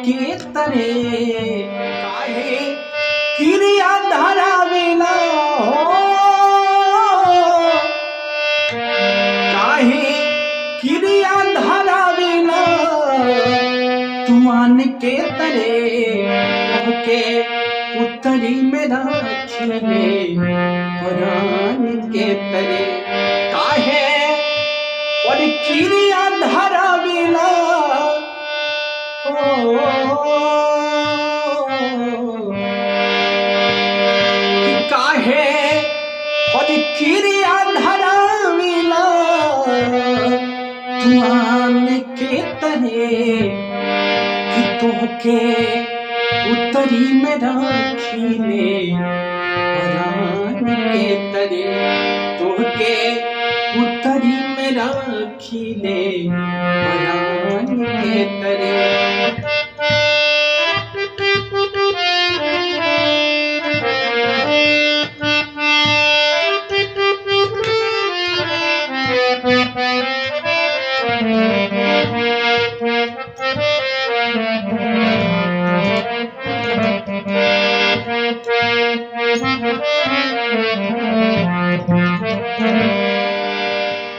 के तरे काहे क्रिया धरावेला काहे क्रिया धरावेला तुमान के तरे के उत्तरी में राखिले परान के तरे काहे और क्रिया धरावेला काहे और क्रिया धरावेला तुआन के तरे कि तोहके उत्तरी में राखिले परान के तरे तोहके उत्तरी में राखिले परान के तरे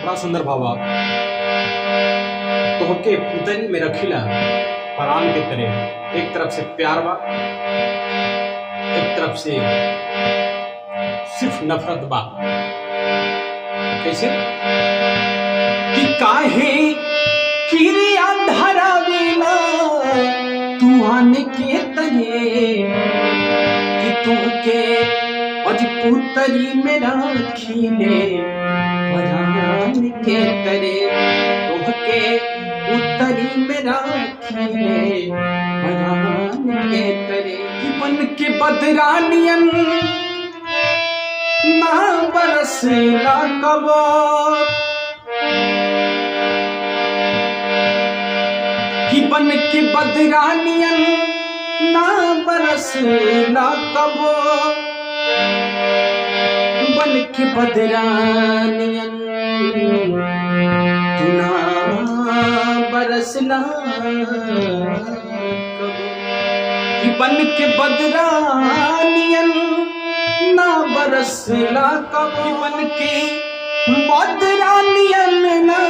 बड़ा सुंदर भावा तोहके पुतरी में रखिला परान के तरह। एक तरफ से प्यार बा, एक तरफ से सिर्फ नफरत बा। कैसे कि काहे क्रिया धरावेला तुआन के तरे कि तुहके अज पुतरी में राखिले परान के तरे तुहके उत्तरी में राखिले परान के तरे बन के बदरानियन ना बरसला कबो कि बन के बदरानियन ना बरसला कबो बन के बदरानियन तू ना बरसला कबो कि बन के बदरानियन ना बरसला कबो बन के बदरानियन ना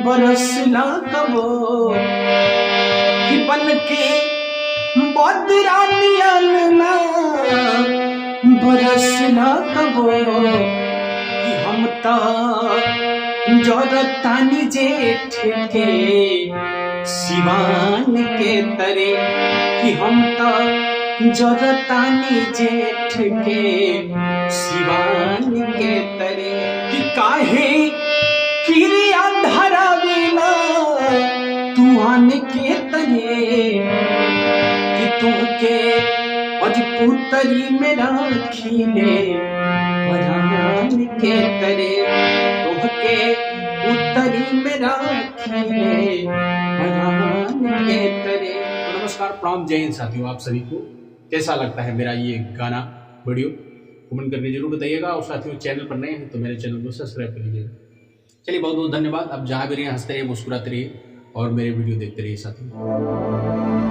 बरसला कबो कि बन के बदरानियन ना बरसला कबो कि हम ता जोरतानी जेठ के सिवान के तरे कि हम ता जोरतानी जेठ के सिवान के तरे कि काहे क्रिया धरावेला तुआन के तरे कि तुहके अज पुतरी में राखिले परान के तरे तुहके उत्तरी में राखिले परान के तरे। नमस्कार, प्रणाम, जय हिंद साथियों। आप सभी को कैसा लगता है मेरा ये गाना वीडियो कमेंट करके जरूर बताइएगा। और साथियों चैनल पर नए हैं तो मेरे चैनल को सब्सक्राइब कर लीजिएगा। चलिए, बहुत बहुत धन्यवाद। अब जहाँ भी रहिए हंसते रहिए, मुस्कुराते रहिए और मेरे वीडियो देखते रहिए साथियों।